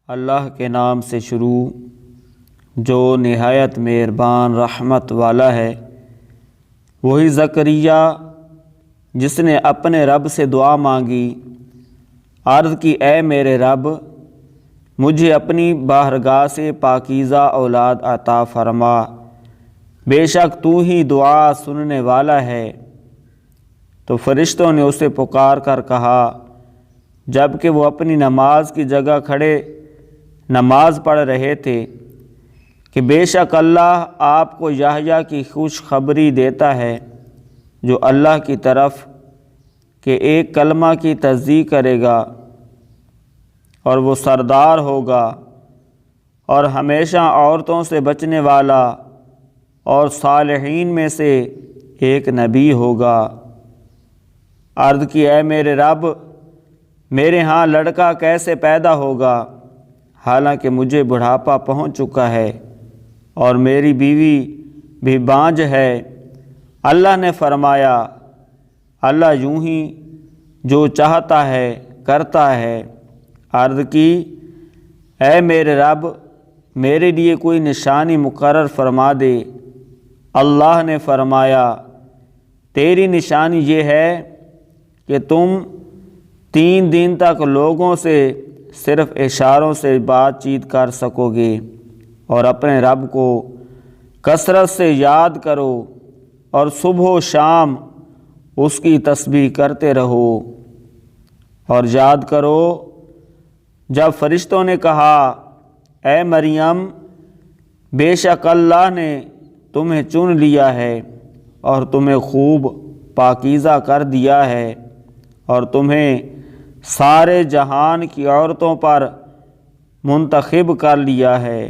اللہ کے نام سے شروع جو نہایت مہربان رحمت والا ہے۔ وہی زکریا جس نے اپنے رب سے دعا مانگی، عرض کی اے میرے رب مجھے اپنی بارگاہ سے پاکیزہ اولاد عطا فرما، بے شک تو ہی دعا سننے والا ہے۔ تو فرشتوں نے اسے پکار کر کہا جب کہ وہ اپنی نماز کی جگہ کھڑے نماز پڑھ رہے تھے کہ بے شک اللہ آپ کو یحییٰ کی خوشخبری دیتا ہے جو اللہ کی طرف کہ ایک کلمہ کی تصدیق کرے گا اور وہ سردار ہوگا اور ہمیشہ عورتوں سے بچنے والا اور صالحین میں سے ایک نبی ہوگا۔ عرض کی اے میرے رب میرے ہاں لڑکا کیسے پیدا ہوگا حالانکہ مجھے بڑھاپا پہنچ چکا ہے اور میری بیوی بھی بانجھ ہے۔ اللہ نے فرمایا اللہ یوں ہی جو چاہتا ہے کرتا ہے۔ عرض کی اے میرے رب میرے لیے کوئی نشانی مقرر فرما دے۔ اللہ نے فرمایا تیری نشانی یہ ہے کہ تم 3 دن تک لوگوں سے صرف اشاروں سے بات چیت کر سکو گے اور اپنے رب کو کثرت سے یاد کرو اور صبح و شام اس کی تسبیح کرتے رہو۔ اور یاد کرو جب فرشتوں نے کہا اے مریم بے شک اللہ نے تمہیں چن لیا ہے اور تمہیں خوب پاکیزہ کر دیا ہے اور تمہیں سارے جہان کی عورتوں پر منتخب کر لیا ہے۔